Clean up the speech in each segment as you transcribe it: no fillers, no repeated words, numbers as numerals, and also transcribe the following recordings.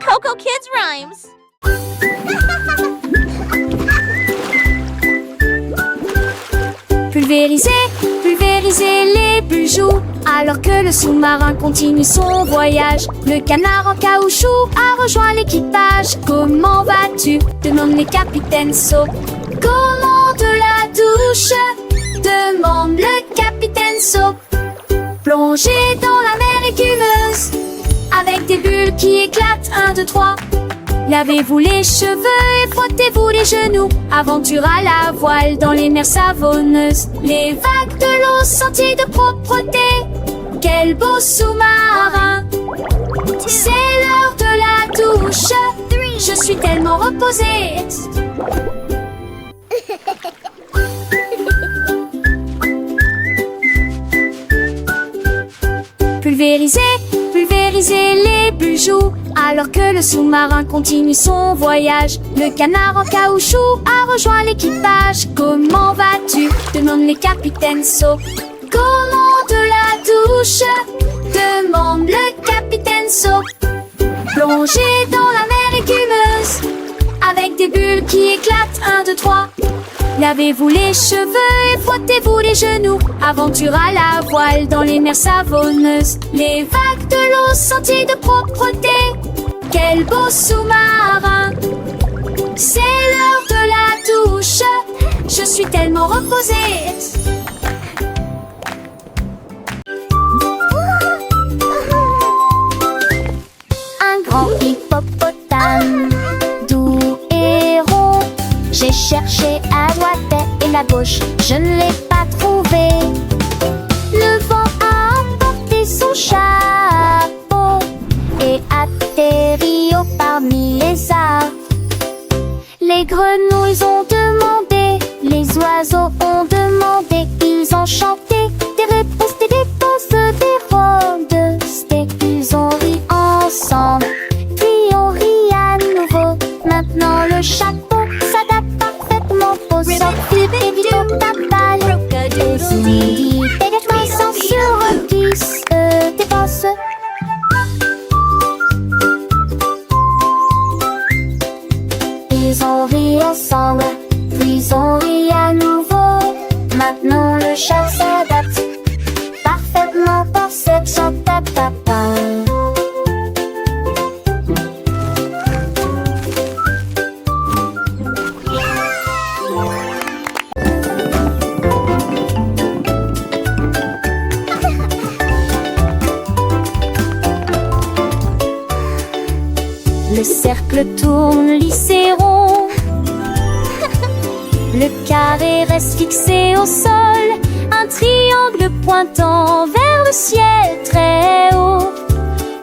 Coco Kids Rhymes. Pulvériser, pulvériser les bijoux, alors que le sous-marin continue son voyage. Le canard en caoutchouc a rejoint l'équipage. Comment vas-tu? Demande le capitaine Saut. Commande la douche? Demande le capitaine Saut. Plongez dans la mer écumeuse, avec des bulles qui éclatent. 1, 2, 3. Lavez-vous les cheveux et frottez-vous les genoux. Aventure à la voile dans les mers savonneuses. Les vagues de l'eau senties de propreté. Quel beau sous-marin! C'est l'heure de la douche. Je suis tellement reposée. Pulvériser, pulvériser les bijoux, alors que le sous-marin continue son voyage. Le canard en caoutchouc a rejoint l'équipage. Comment vas-tu? Demande les capitaines Saut. Commande la douche? Demande le capitaine Saut. Plongez dans la mer écumeuse, avec des bulles qui éclatent. 1, 2, 3. Lavez-vous les cheveux et frottez-vous les genoux. Aventure à la voile dans les mers savonneuses. Les vagues de l'eau senties de propreté. Quel beau sous-marin! C'est l'heure de la douche. Je suis tellement reposée. Un grand hippopotame, doux et rond. J'ai cherché à droite et à gauche, je ne l'ai pas trouvé. Le vent a emporté son chapeau et atterri au parmi les arbres. Les grenouilles ont demandé, les oiseaux ont demandé, ils ont chanté des réponses, des dépenses, des rondes. Ils ont ri ensemble, puis on rit à nouveau. Maintenant le chapeau s'adapte parfaitement au sort du hippopotame. Les immédiatement sans sur qui se dépasse. Ils ont ri ensemble, puis ils ont ri à nouveau. Maintenant le chat s'adapte parfaitement pour cette chantata. Le cercle tourne lisse et rond. Le carré reste fixé au sol. Un triangle pointant vers le ciel très haut.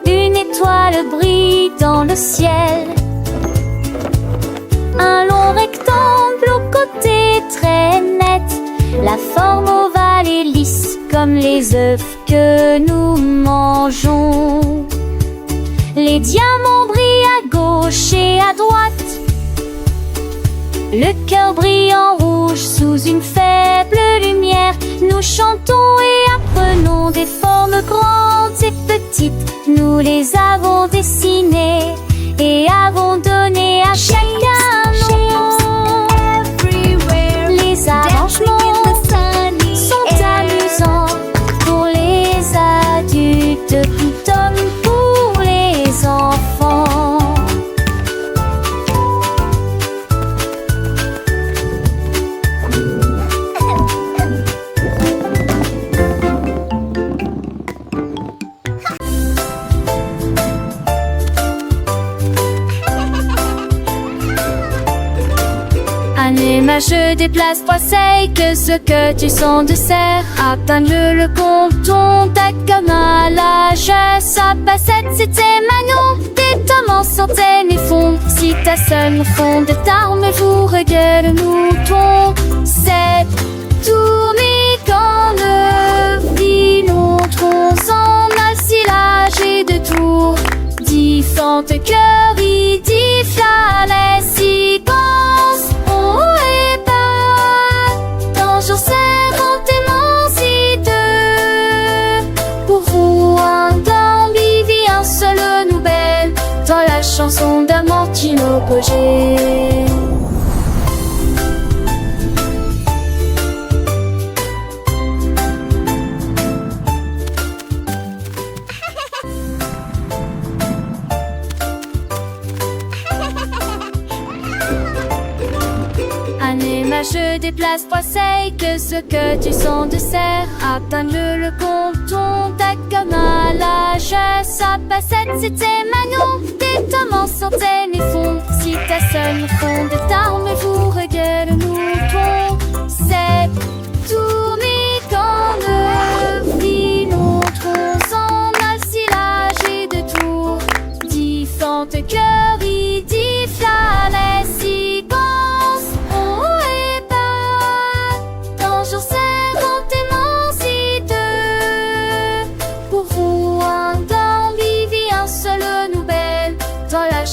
Une étoile brille dans le ciel. Un long rectangle au côté très net. La forme ovale et lisse comme les œufs que nous mangeons. Les diamants brillent à gauche et à droite. Le cœur brille en rouge sous une faible lumière. Nous chantons et apprenons des formes grandes et petites. Nous les avons dessinées et avons donné à chacun nom. Les arrangements sont amusants pour les adultes tout comme pour les enfants. Je déplace trois seils, que ce que tu sens de serre. Atteins le compton, ta comme à l'âge. Sa bassette c'était Manon, des tomes en centaines et fond. Si ta seule fond de tarme, vous regarde le mouton. C'est tourné quand le filon tronce en assilage et de tours. Différentes cœurs, il dit flammes, si pense. Toujours serrant émancité. Pour vous un temps vivit un seul nouvelle. Dans la chanson chanson d'un Martino Pogé. Je déplace poisseille que ce que tu sens de serre. Atteindre le compton, ta comme à l'âge. Sa passette, c'était Manon. Des tomes sortaient mes fonds. Si ta seule fond de tarme, vous regarde le mouton. C'est tourné quand le filon s'en assilage et de tour. Différentes cœurs, il dit flalet, si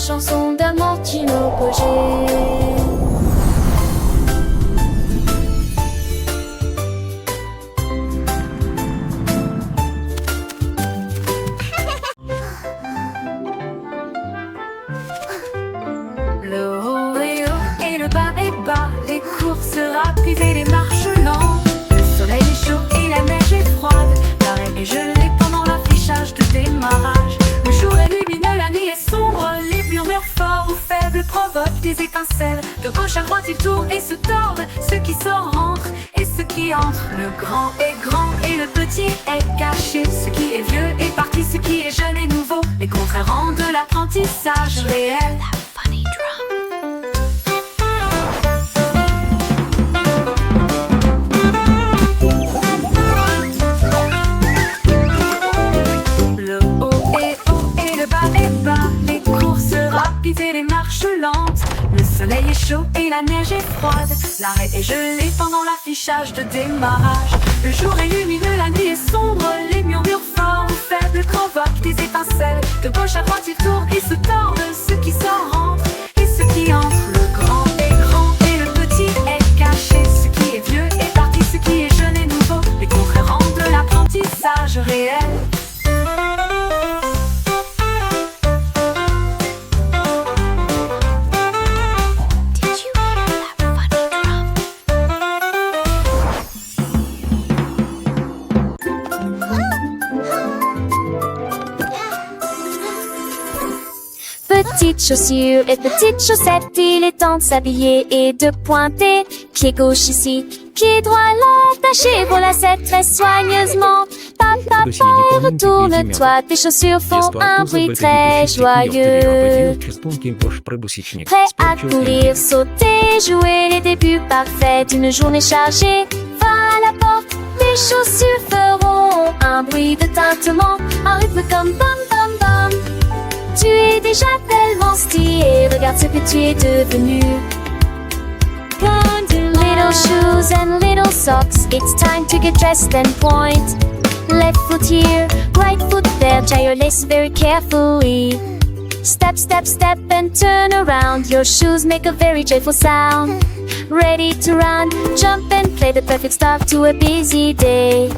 chanson d'un Martino Pogé. Le haut est haut et le bas est bas, les courses rapides et les marches lentes. Le soleil est chaud et la neige est froide, l'arrêt est gelé pendant l'affichage de démarrage. Le jour est lumineux, la nuit est sombre, les murmures forts ou faibles provoquent des étincelles. De gauche à droite ils tournent et se tordent, ceux qui sortent rentrent et ceux qui entrent. Le grand est grand et le petit est caché, ce qui est vieux est parti, ce qui est jeune est nouveau. Les contraires rendent l'apprentissage réel. Et les marches lentes, le soleil est chaud et la neige est froide, l'arrêt est gelé pendant l'affichage de démarrage. Le jour est lumineux, la nuit est sombre, les murmures forts ou faibles provoquent des étincelles. De gauche à droite ils tournent et se tordent, ceux qui sortent rentrent et ceux qui entrent. Le grand est grand et le petit est caché, ce qui est vieux est parti, ce qui est jeune est nouveau. Les contraires rendent l'apprentissage réel. Petites chaussures et petites chaussettes, il est temps de s'habiller et de pointer. Pied gauche ici, pied droit là, tâchez vos lacets très soigneusement. Papa, retourne-toi, tes chaussures font un bruit très joyeux. Prêt à courir, sauter, jouer les débuts parfaits d'une journée chargée. Va à la porte, tes chaussures feront un bruit de tintement, un rythme comme bam bam bam. Tu es déjà tellement stylé, regarde ce que tu es devenu. Little shoes and little socks, it's time to get dressed and point. Left foot here, right foot there, tie your laces very carefully. Step, step, step and turn around, your shoes make a very joyful sound. Ready to run, jump and play, the perfect start to a busy day.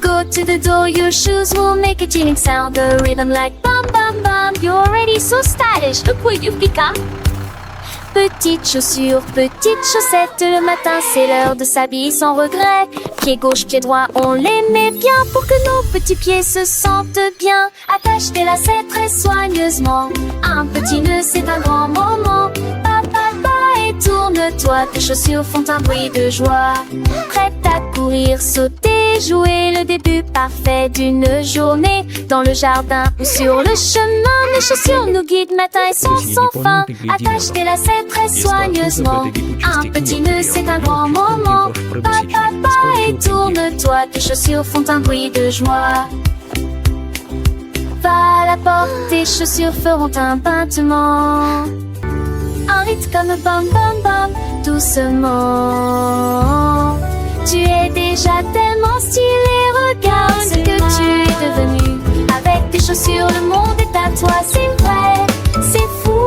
Go to the door, your shoes will make a chilling sound, a rhythm like bum bum bum. You're already so stylish, look what you've become. Petites chaussures, petites chaussettes, le matin c'est l'heure de s'habiller sans regret. Pied gauche, pied droit, on les met bien pour que nos petits pieds se sentent bien. Attache tes lacets très soigneusement, un petit nœud c'est un grand moment. Et tourne-toi, tes chaussures font un bruit de joie. Prête à courir, sauter, jouer le début parfait d'une journée. Dans le jardin ou sur le chemin, les chaussures nous guident matin et soir sans fin. Attache tes lacets très soigneusement, un petit nœud c'est un grand moment. Et tourne-toi, tes chaussures font un bruit de joie. Va à la porte, tes chaussures feront un battement. Un rythme comme bam bam bam, doucement. Tu es déjà tellement stylé, regarde ce que tu es devenu. Avec tes chaussures, le monde est à toi, c'est vrai, c'est fou.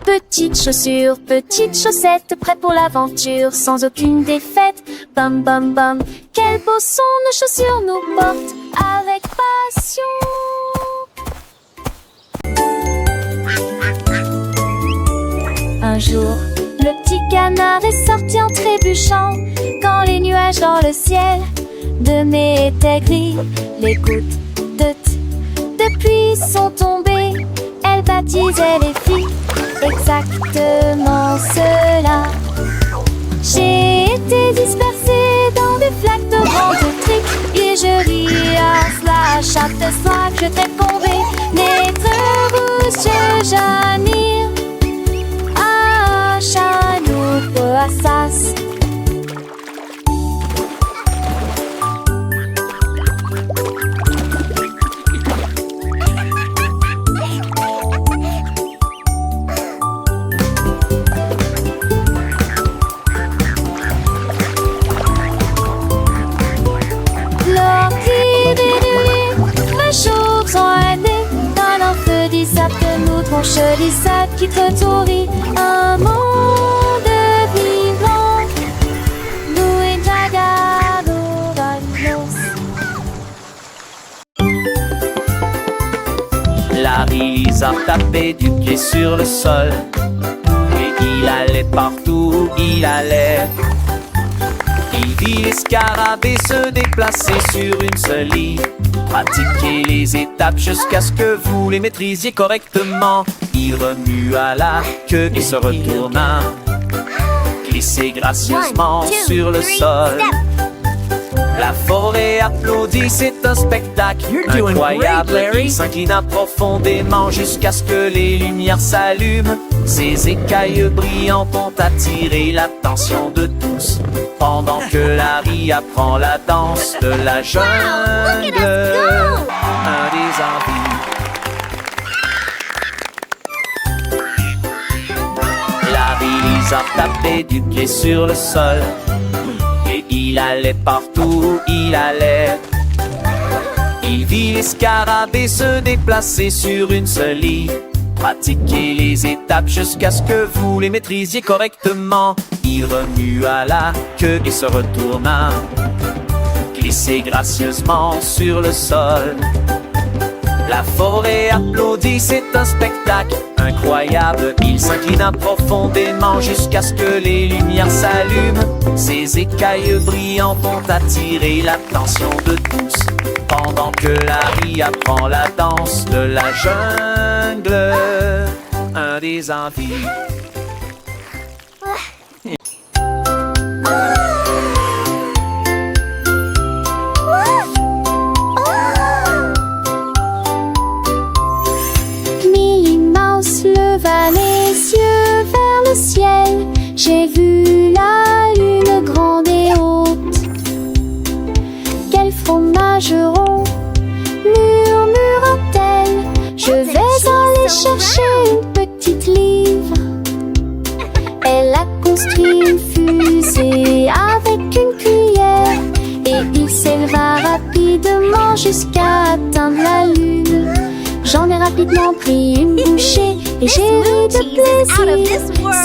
Petites chaussures, petites chaussettes, prêt pour l'aventure, sans aucune défaite. Bam bam bam, quel beau son nos chaussures nous portent avec passion. jour, le petit canard est sorti en trébuchant. Quand les nuages dans le ciel de mai étaient gris, les gouttes de pluie sont tombées. Elle baptisait les filles exactement cela. J'ai été dispersée dans des flaques de grandes triques, et je ris à cela chaque fois que je répondais. Naître rouge, Janir, ah, Chanou, Poassas. Mon chelissade qui te un monde vivant. Nous et Jagado Larry Lizard tapait du pied sur le sol, et il allait partout où il allait. Il vit les scarabées se déplacer sur une seule ligne, pratiquez les étapes jusqu'à ce que vous les maîtrisiez correctement. Il remua la queue et se retourna, glissait gracieusement sur le sol. La forêt applaudit, c'est un spectacle incroyable. Il s'inclina profondément jusqu'à ce que les lumières s'allument. Ses écailles brillantes ont attiré l'attention de tous, pendant que Larry apprend la danse de la jungle. Un des envies. Larry Lizard tapait du pied sur le sol, et il allait partout où il allait. Il vit les scarabées se déplacer sur une seule ligne, pratiquez les étapes jusqu'à ce que vous les maîtrisiez correctement. Il remua la queue et se retourna, glissait gracieusement sur le sol. La forêt applaudit, c'est un spectacle incroyable. Il s'inclina profondément jusqu'à ce que les lumières s'allument. Ses écailles brillantes ont attiré l'attention de tous, pendant que Larry apprend la danse de la jungle. Un des envies. Leva les yeux vers le ciel, j'ai vu la lune grande et haute. Quel fromage rond, murmura-t-elle, je vais aller chercher une petite livre. Elle a construit une fusée avec une cuillère, et il s'éleva rapidement jusqu'à atteindre la lune. J'en ai rapidement pris une bouchée et j'ai ri de plaisir.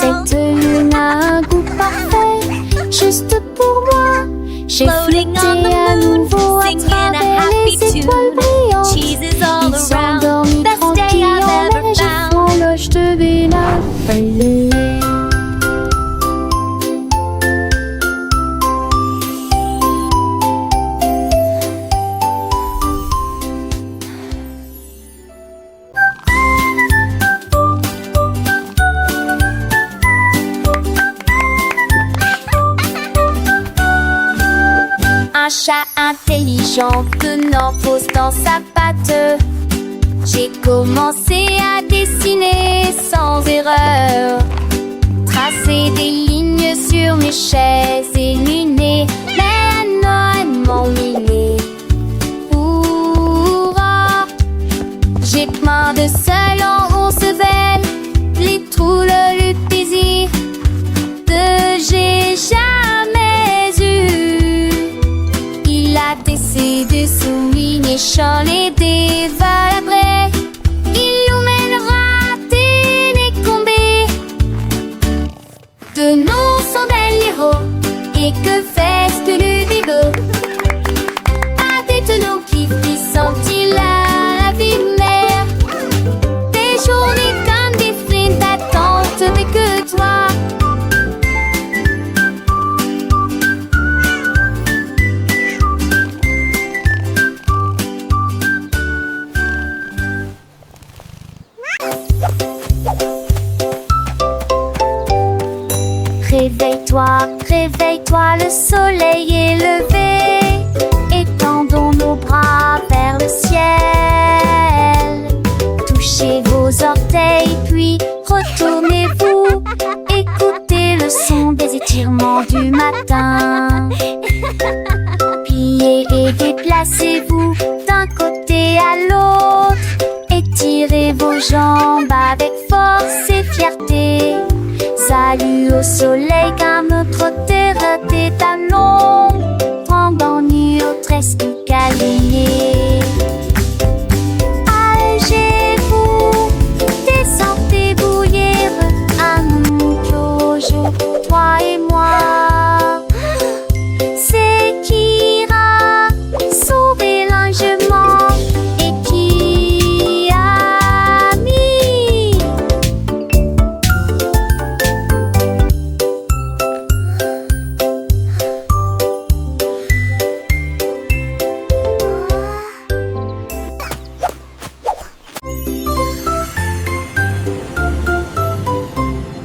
Cette lune a un goût parfait, juste pour moi. J'ai flotté à nouveau à travers les étoiles brillantes. Il s'endormit tranquille en neige et franloge de Bénin. Un chat intelligent tenant pause dans sa patte. J'ai commencé à dessiner sans erreur, tracer des lignes sur mes chaises illuminées. Mais un m'ennuyait. Hurrah! J'ai plein de seul en 11 veines, les trous, le plaisir de j'ai jamais eu. Il a tessé des souliers, champs et des valabrés. Il nous mènera décombés de nos chandelles héros. Et que fait-ce que le bigot? À des tonneaux qui frissent-ils la vie mère? Des journées comme des frindes d'attente, mais que toi réveille-toi, réveille-toi, le soleil est levé. Étendons nos bras vers le ciel. Touchez vos orteils, puis retournez-vous. Écoutez le son des étirements du matin. Pliez et déplacez-vous d'un côté à l'autre. Étirez vos jambes avec force et fierté. Salut au soleil car notre terre est à l'ombre. Pendant nuit au tresque câliné. Allégez-vous, descendez bouillir. Un nouveau jour pour toi et moi. C'est qui ira sauver l'enjement et qui a mis.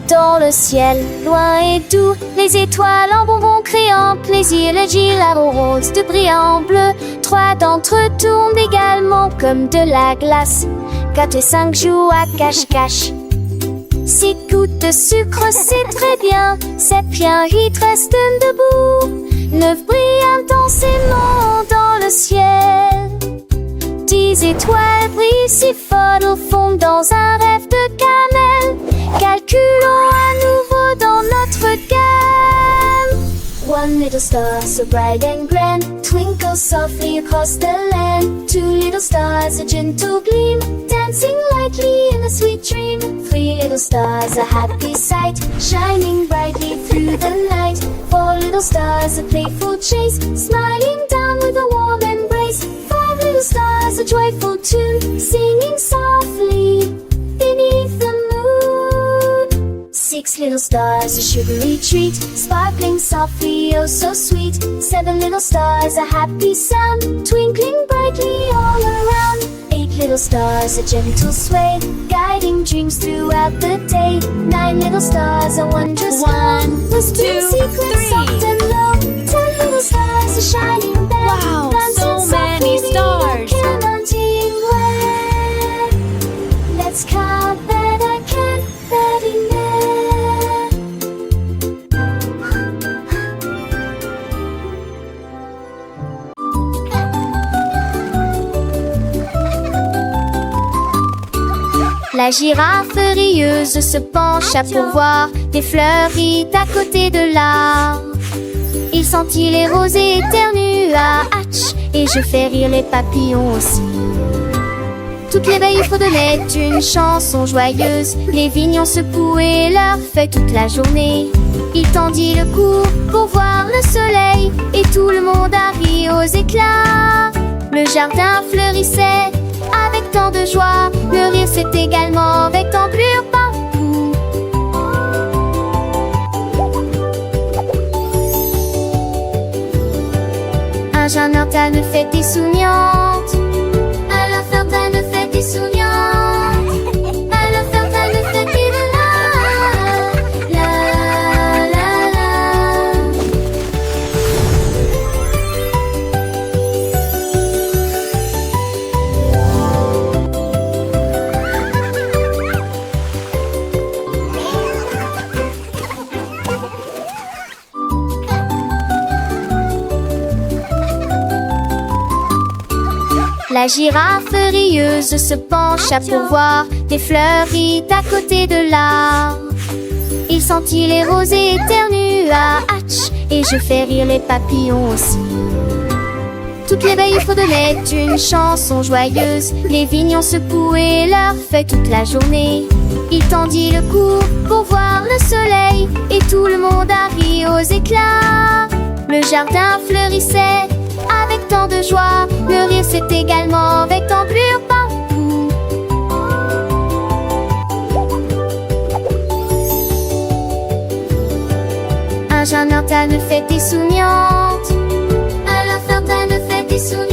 Dans le ciel, loin et doux, les étoiles en bonbons créant plaisir, les gilets roses de brillant bleu. 3 d'entre eux tournent également comme de la glace. 4 et 5 jouent à cache-cache. 6 gouttes de sucre, c'est très bien. 7 bien, 8 restent debout. 9 brillent intensément dans le ciel. 10 étoiles brillent si fort au fond dans un rêve de cannelle. Calculons à nouveau dans notre gamme. One little star so bright and grand twinkles softly across the land. 2 little stars, a gentle gleam, dancing lightly in a sweet dream. 3 little stars, a happy sight, shining brightly through the night. 4 little stars, a playful chase, smiling down with a warm embrace. 5 little stars, a joyful tune, singing softly beneath the moon. 6 little stars, a sugary treat, sparkling softly, oh so sweet. 7 little stars, a happy sound, twinkling brightly all around. 8 little stars, a gentle sway, guiding dreams throughout the day. 9 little stars, a wondrous glow, whispering secrets soft and low. 10 little stars, a shining bell, Wow, dancing so many softly, stars. counting where. Let's count that I can't that enough. La girafe rieuse se pencha pour voir des fleuries à côté de l'arbre. Il sentit les roses et éternua, hatch, et je fais rire les papillons aussi. Toutes les veilles fredonnaient une chanson joyeuse, les vignons secouaient leurs feuilles toute la journée. Il tendit le cou pour voir le soleil, et tout le monde a ri aux éclats. Le jardin fleurissait avec tant de joie, le rire s'est également avec d'ampleur partout. Un jeune ortane fête des souriantes. Alors Ferdinand fête des souriantes. Alors Ferdinand fête des la la la la. La girafe rieuse se pencha pour voir des fleuries à côté de l'arbre. Il sentit les roses et éternua, hatch, et je fais rire les papillons aussi. Toutes les veilles fredonnaient une chanson joyeuse, les vignons secouaient leurs feuilles toute la journée. Il tendit le cou pour voir le soleil, et tout le monde a ri aux éclats. Le jardin fleurissait avec tant de joie, le rire s'est également avec d'ampleur partout. Un jeune ortane fête des souriantes. Alors Ferdinand fête des souriantes.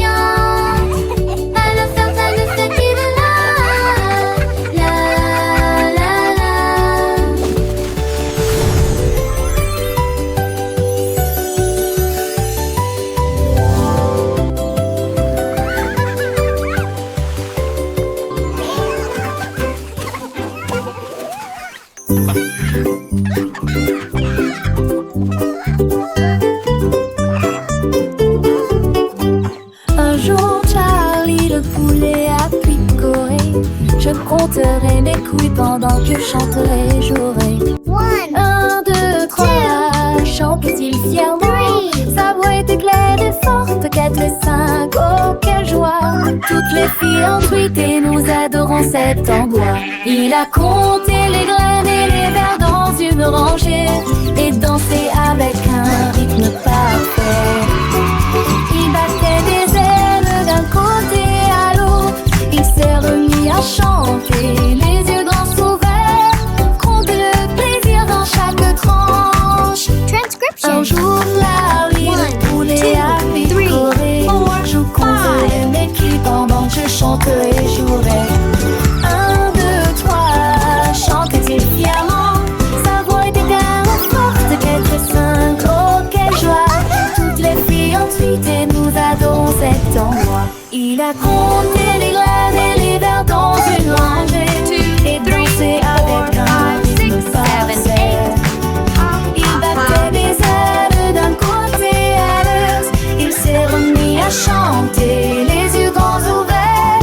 Alors Ferdinand fête des la la la la. compterai mes couilles pendant que je chanterai et jouerai. 1, 2, 3, chante-t-il fièrement. Sa voix était claire et forte. 4 et 5, oh quelle joie. Toutes les filles en truite et nous adorons cet endroit. Il a compté les graines et les vers dans une rangée et dansé avec un rythme parfait. Il battait des ailes d'un côté à l'autre. Il s'est remis à chanter, les yeux grands ouverts. Compte le plaisir dans chaque tranche. Un jour Larry, le poulet a picoré. Je compterai mes culs pendant que je chanterai et jouerai. 1, 2, 3, chantait-il fièrement. Sa voix était tellement forte. 4 et 5, oh quelle joie. Toutes les filles ensuite et nous adorons cet endroit. Il a compté les graines et les vers dans une rangée et dansé avec un rythme parfait. Il battait des ailes d'un côté à l'autre. Il s'est remis à chanter, les yeux grands ouverts.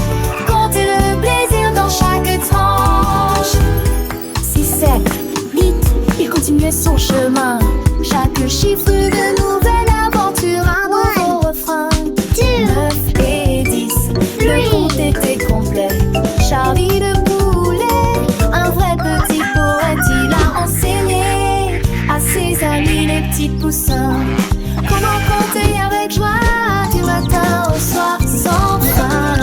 Compter le plaisir dans chaque tranche. 6, 7, 8, il continuait son chemin. Chaque chiffre de nouvelle aventure, un nouveau refrain. 9 et 10, le compte était complet. Charlie le poulet, un vrai petit poète, il a enseigné à ses amis les petits poussins comment compter avec joie du matin au soir sans fin.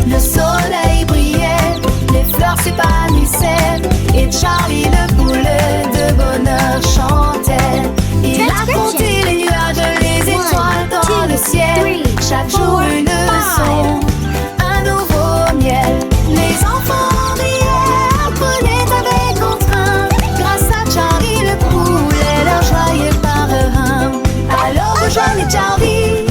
Le soleil brillait, les fleurs s'épanouissaient et Charlie le poulet de bonheur chantait. Il a compté les nuages, les étoiles dans le ciel. Chaque jour une leçon, un nouveau miel. Les enfants riaient, apprenaient avec entrain. Grâce à Charlie le poulet, leur joyeux parrain. Alors rejoignez Charlie,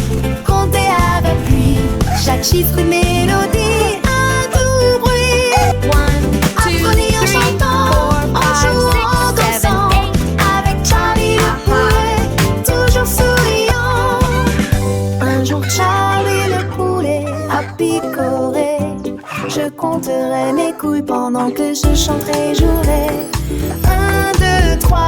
comptez avec lui. Chaque chiffre une mélodie, un doux bruit. Apprenez en chantant, en jouant, en dansant. Avec Charlie le poulet, toujours souriant. Un jour Charlie le poulet a picoré. Je compterai mes couilles pendant que je chanterai et jouerai. 1, 2, 3,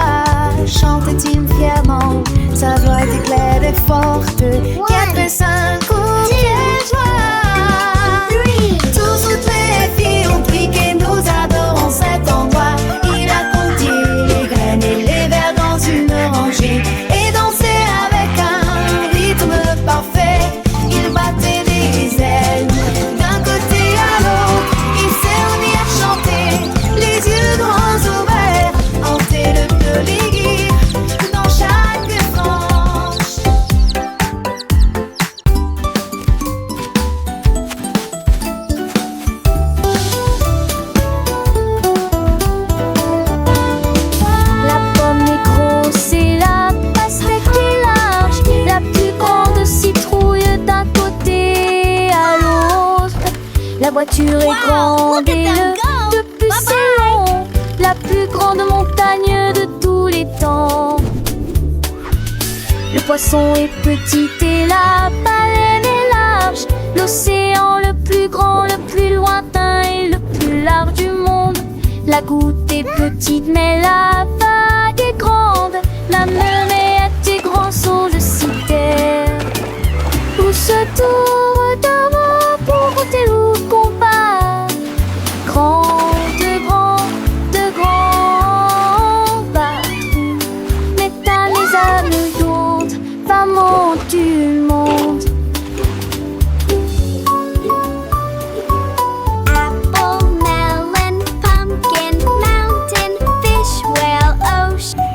chantait-il fièrement. Sa voix était claire et forte. 4 et 5, oh quelle joie. Toutes les filles ont piqué, nous adorons cet endroit. Il a compté les graines et les vers dans une rangée et dansé avec un rythme parfait. Il battait des ailes d'un côté à l'autre. Il s'est remis à chanter, les yeux grands ouverts. Hanter le plaisir dans chaque tranche. La pomme est grosse et la pastèque est large. La plus grande citrouille d'un côté à l'autre. La voiture est grande et le bus est long. La plus grande montagne de tous les temps. Le poisson est petit et la baleine est large. L'océan le plus grand, le plus lointain et le plus large du monde. La goutte est petite mais la vague est grande. La mermaid est grand son je citais. Où se tourne d'avant pour compter ou combat. De grands bateaux. Mais t'as les âmes lourdes, maman du monde. Apple, melon, pumpkin, mountain, fish, whale, ocean.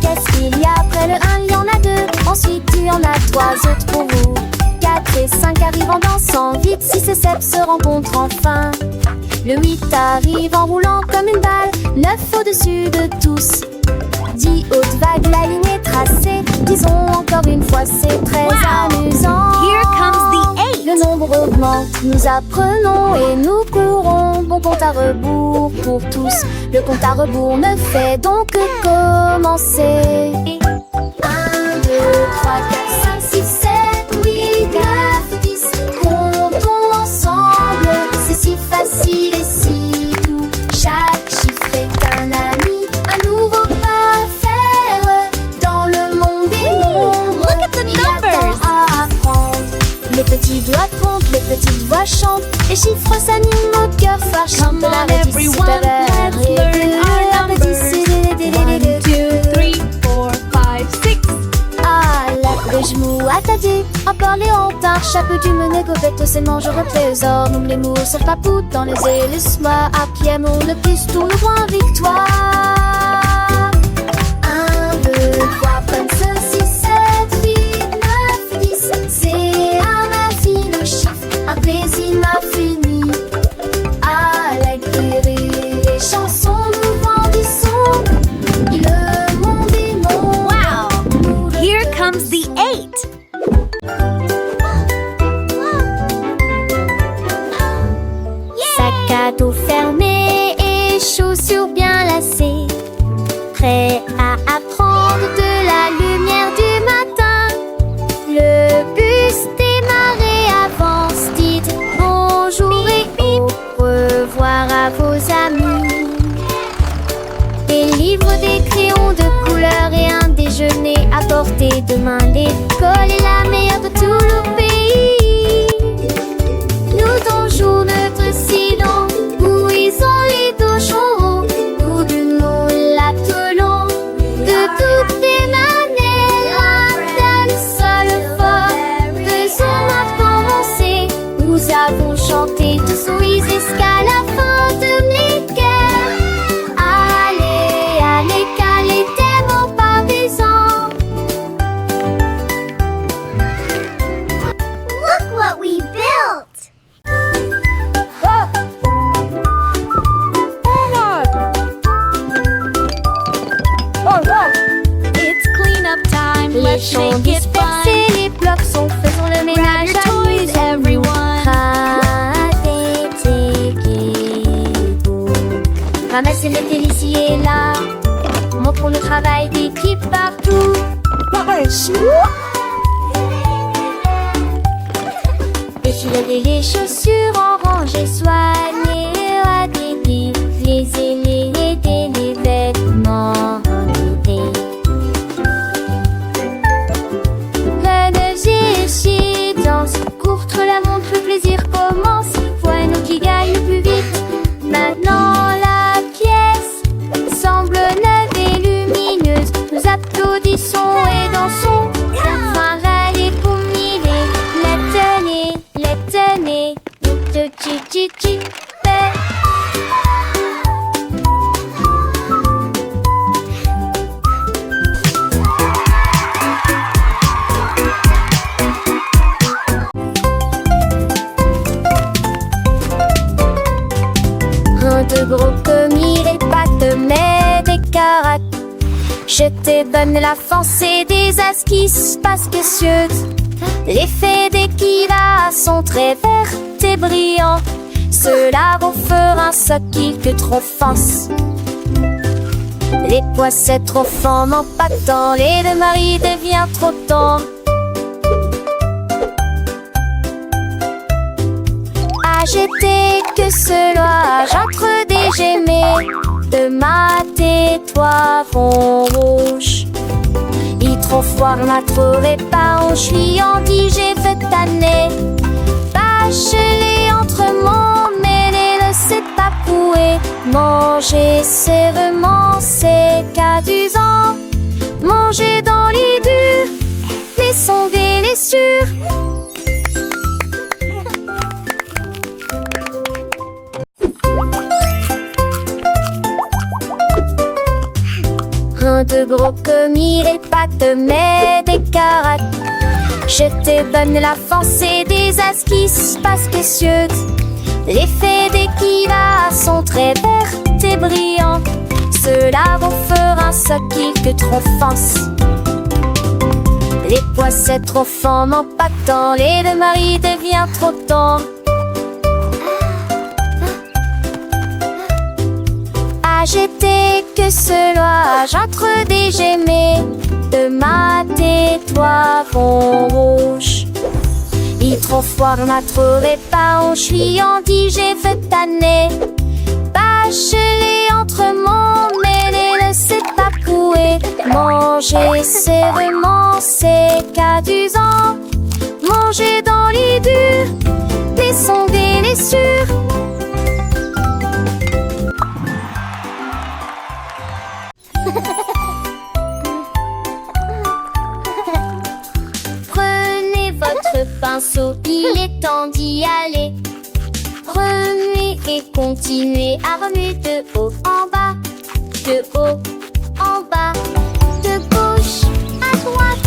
Qu'est-ce qu'il y a après le 1, il y en a 2. Ensuite il y en a 3 autres pour vous. 4 et 5 arrivent en dansant vite. 6 et 7 se rencontrent enfin. Le 8 arrive en roulant comme une balle. 9 au-dessus de tous. 10 hautes vagues, la ligne est tracée. Disons encore une fois, c'est très amusant. Here comes the 8. Le le nombre augmente. Nous apprenons et nous courons. Bon compte à rebours pour tous. Le compte à rebours ne fait donc que commencer. 1, 2, 3, 4, 5, 6, 7, 8, 9, 10. Comptons ensemble, c'est si facile et si doux. Chaque chiffre est un ami, un nouveau pas à faire. Dans le monde des nombres, il y a tant à apprendre. Les petits doigts comptent, les petites voix chantent. Les chiffres s'animent, notre cœur fâche. Come on everyone, let's learn our numbers. 1, 2, 3, 4, 5, 6. Ah, la genoux attardés, en parler en part, chapeau du mené, gobette au sément, je trésor. Nous les mots sur papou dans les ailes, laisse-moi à pied, mon le plus tout le point victoire. 1, 2, 3, 5, 6, 7, 8, 9, 10. C'est à ma vie le chiffre, un plaisir infini. Avec des rires et chansons, nous grandissons. Le monde est mon. Wow! Here comes the 8. Sac à dos fermé et chaussures bien lacées, prêt à apprendre de la lumière du matin. Le bus démarre avance, dites bonjour et au revoir à vos amis. Des livres, des crayons de couleur et un déjeuner à portée de main. L'école est la meilleure de tout le pays. Nous donjons notre silence, bouillons les dojons. Nous nous l'attelons de toutes les manières. Un tel seul fort, faisons commencer. Nous avons chanté tous oui jusqu'à la fin de l'école. Allez, allez, calez tes mots pas besoin. Look what we built! It's cleanup time. Les Let's champs make it fun. dispersés, les blocs sont faits, faisons le Grab ménage your toys, à everyone. Ramassez les télés ici et là. Montrons le travail d'équipe partout. Défiler les chaussures en rangée, soigner à des les aînés, aider les vêtements remués. Ménager, chier, danse, courtre la montre, le plaisir commence. Voilà qui gagne le plus vite. Maintenant la pièce semble neuve et lumineuse. Nous applaudissons et dansons. Enfin râler pour mille. Les tenez, de chi. Un de gros commis, les pattes, mais des caracs. Je t'ai bonne la foncée des esquisses parce que cieuses. L'effet d'équila sont très verts et brillants. Cela vous fera un soquille que trop fonce. Les poissets trop forts n'en pas tant. Les deux maris devient trop tendre. J'étais que cela, j'entre des gemets de mat et toi vont rouge. Il trop froid, m'a trouvé pas en dit j'ai fait tanner. Bachelé entre mon mêlé, ne sait pas pouer. Manger sévèrement, c'est qu'adusant. Manger dans les durs, mais sonder les sûrs. Un de gros commis, les pattes, mais des caracs. Je te donne la foncée des esquisses parce que cieuses. L'effet d'équila sont très verts et brillants. Cela vous fera un soquille que trop fonce. Les poissets trop forts m'empactant, et le mari devient trop tendre. J'étais que cela, j'entre des gemets de ma tais-toi vont rouge. Il trop froid, on m'a trouvé pas, on chouillant-dit, j'ai fait tanner. Bachelé entre mon mêlé, ne sait pas couer. Manger, c'est vraiment, c'est cadusant. Manger dans les durs, mais sont délicieux. Prenez votre pinceau, il est temps d'y aller. Remuez et continuez à remuer de haut en bas, de haut en bas, de gauche à droite.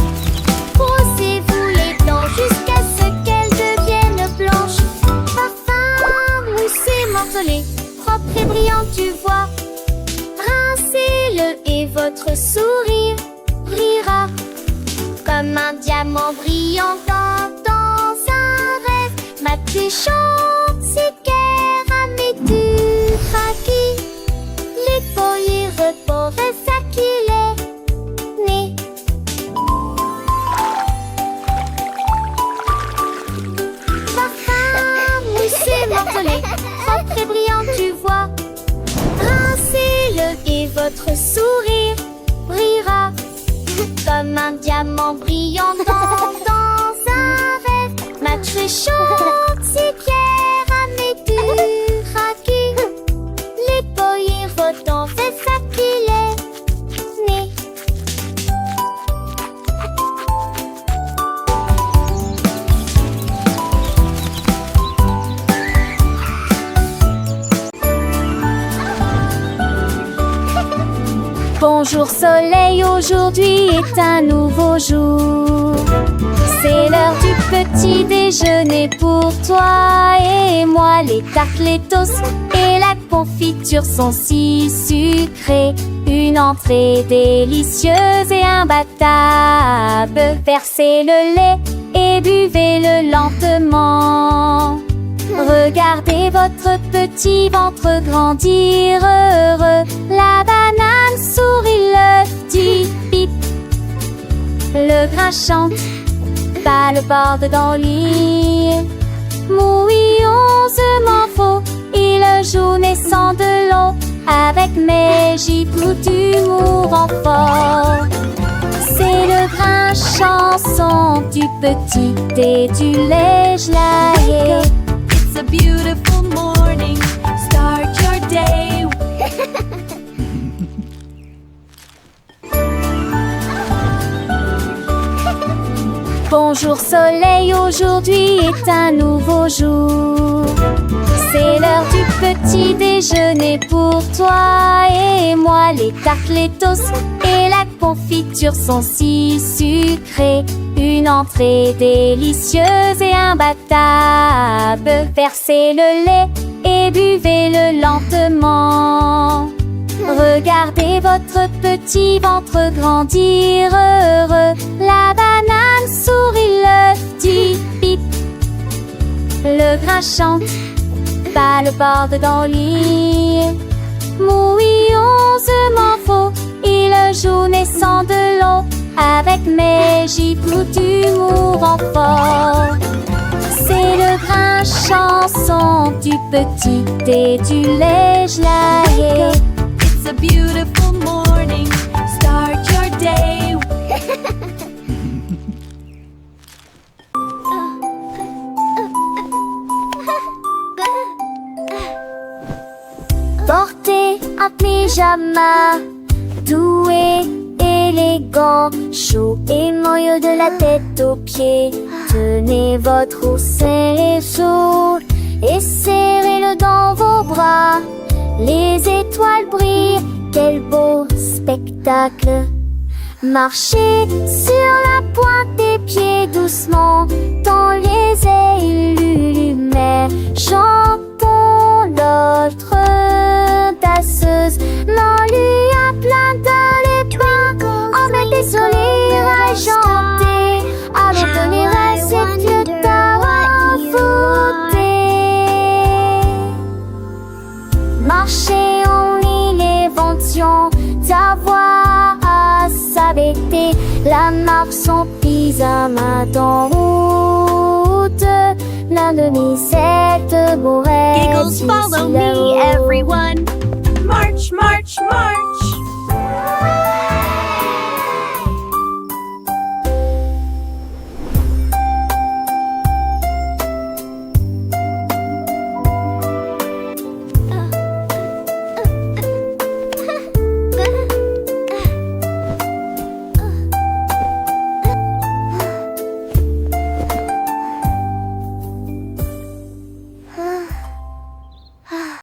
Brossez-vous les dents jusqu'à ce qu'elles deviennent blanches. Parfum, moussé, morcelé, propre et brillant, tu vois. Rincez-le et votre sourire brillera comme un diamant brillant dans un rêve. Ma touchante, c'est qu'elle du raki. Les poils repos ça qu'il est né. Parfum, moussé, morcelé, propre et brillant, tu vois. Rincez-le et votre sourire brillera comme un diamant brillant dans un rêve. Ma touchante, c'est Pierre du raki. Les poils votant fait ça qu'il est né. Bonjour soleil, aujourd'hui est un nouveau jour. C'est l'heure du petit déjeuner pour toi et moi. Les tartes, les toasts et la confiture sont si sucrées. Une entrée délicieuse et imbattable. Versez le lait et buvez-le lentement. Regardez votre petit ventre grandir heureux. La banane sourit, l'œuf dit bip. Le grain chante, pas le bord dans le lit. Mouillonsement faux, il joue naissant de l'eau. Avec mes gibes d'humour en fort. C'est le grain chanson du petit et du lait gelé. It's a beautiful morning, start your day. Bonjour soleil, aujourd'hui est un nouveau jour. C'est l'heure du petit déjeuner pour toi et moi. Les tartes, les toasts et la confiture sont si sucrées. Une entrée délicieuse et imbattable. Versez le lait et buvez-le lentement. Regardez votre petit ventre grandir heureux. La banane sourit, l'œuf dit bip. Le grain chante, pas le bord dans le lit. Mouillonsement faux, il joue naissant de l'eau. Avec mes gibes d'humour en fort. C'est le grain chanson du petit et du lait gelé. It's a beautiful morning, start your day. Portez un pyjama doux et élégant, chaud et moelleux de la tête aux pieds. Tenez votre oursin les jours et serrez-le dans vos bras. Les étoiles brillent, quel beau spectacle. Marchez sur la pointe des pieds doucement dans les ailes lumières. Chantons notre danseuse. Non, lui a plein de les bains, on met des sourires à chanter. marque son pyjama en route. L'un de mes 7 beaux rêves. Giggles, follow me, everyone. March, march, march.